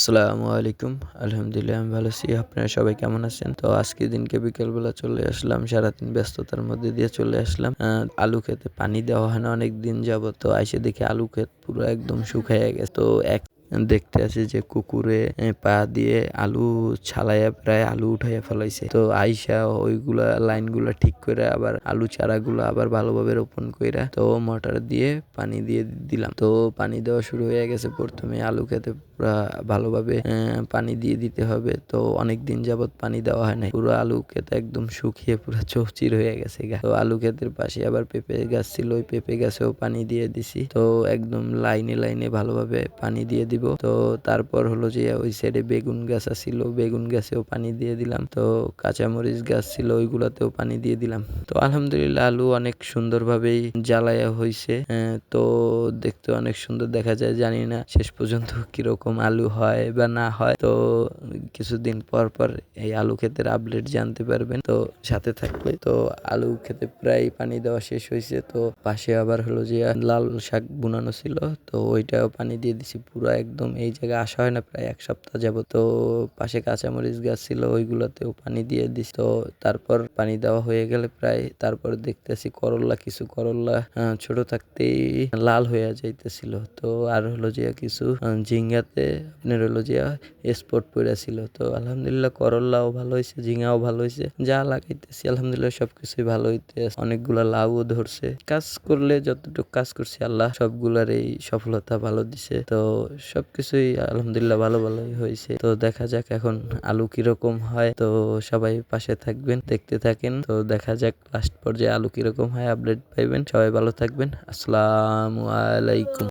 আসসালামু আলাইকুম। আলহামদুলিল্লাহ আমি ভালো আছি। আপনারা সবাই কেমন আছেন? তো আজকের দিনকে বিকেলবেলা চলে আসলাম। সারাদিন ব্যস্ততার মধ্যে দিয়ে চলে আসলাম। আলু ক্ষেতে পানি দেওয়া হয় না অনেকদিন যাবত। তো আইসা দেখি আলু ক্ষেত পুরো একদম শুকাইয়া গেছে। তো দেখতে আছি যে কুকুরে পা দিয়ে আলু ছালাইয়া প্রায় আলু উঠাইয়া ফেলাইছে। তো আইসা ওইগুলা লাইনগুলা ঠিক কইরা আবার আলু চারাগুলা আবার ভালোভাবে রোপণ কইরা তো মোটর দিয়ে পানি দিয়ে দিলাম। তো পানি দেওয়া শুরু হয়ে গেছে। প্রথমে আলু ক্ষেতে পুরা ভালোভাবে পানি দিয়ে দিতে হবে। তো অনেকদিন যাবত পানি দেওয়া হয় নাই। পুরো আলু ক্ষেত একদম শুকিয়ে পুরো চৌচির হয়ে গেছে গা। তো আলু ক্ষেতের পাশে আবার পেঁপে গাছ ছিল, ওই পেঁপে গাছেও পানি দিয়ে দিছি। তো একদম লাইনে লাইনে ভালোভাবে পানি দিয়ে দিব। তো তারপর হলো যে ওই সাইডে বেগুন গাছ ছিল, বেগুন গাছেও পানি দিয়ে দিলাম। তো কাঁচামরিচ গাছ ছিল, ওইগুলাতেও পানি দিয়ে দিলাম। তো আলহামদুলিল্লাহ আলু অনেক সুন্দরভাবেই জ্বালায়া হইছে। তো দেখতে অনেক সুন্দর দেখা যায়। জানি না শেষ পর্যন্ত কিরকম আলু হয় বা না হয়। তো কিছুদিন পর পর এই আলু ক্ষেতের আপডেট জানতে পারবেন। তো সাথে থাকবে। তো আলু ক্ষেতে প্রায় পানি দেওয়া শেষ হয়েছে। তো পাশে আবার হলো যে লাল শাক বুনানো ছিল, তো ওইটাও পানি দিয়ে দিছি। পুরো একদম এই জায়গায় আসা হয় না প্রায় 1 সপ্তাহ যাবত। তো পাশে কাঁচামরিচ গাছ ছিল, ওইগুলাতেও পানি দিয়ে দিছি। তো তারপর পানি দেওয়া হয়ে গেলে প্রায় তারপর দেখতেছি কিছু করল্লা ছোট থাকতেই লাল হয়ে যাইতেছিল। তো আর হলো যে কিছু ঝিঙ্গাতে আপনার হলো যে স্পট পড়েছিল। তো আলহামদুলিল্লাহ করল্লাও ভালো হয়েছে, ঝিঙ্গাও ভালো হয়েছে। যা লাগাইতেছি আলহামদুলিল্লাহ সবকিছুই ভালো হইতে অনেকগুলা লাউও ধরছে। কাজ করলে যতটুকু কাজ করছি আল্লাহ সবগুলার এই সফলতা ভালো দিছে। তো সবকিছুই আলহামদুলিল্লাহ ভালোই হয়েছে। তো দেখা যাক এখন আলু কিরকম হয়। তো সবাই পাশে থাকবেন, দেখতে থাকেন। তো দেখা যাক লাস্ট পর্যায়ে আলু কিরকম হয়, আপডেট পাইবেন। সবাই ভালো থাকবেন। আসসালামু আলাইকুম।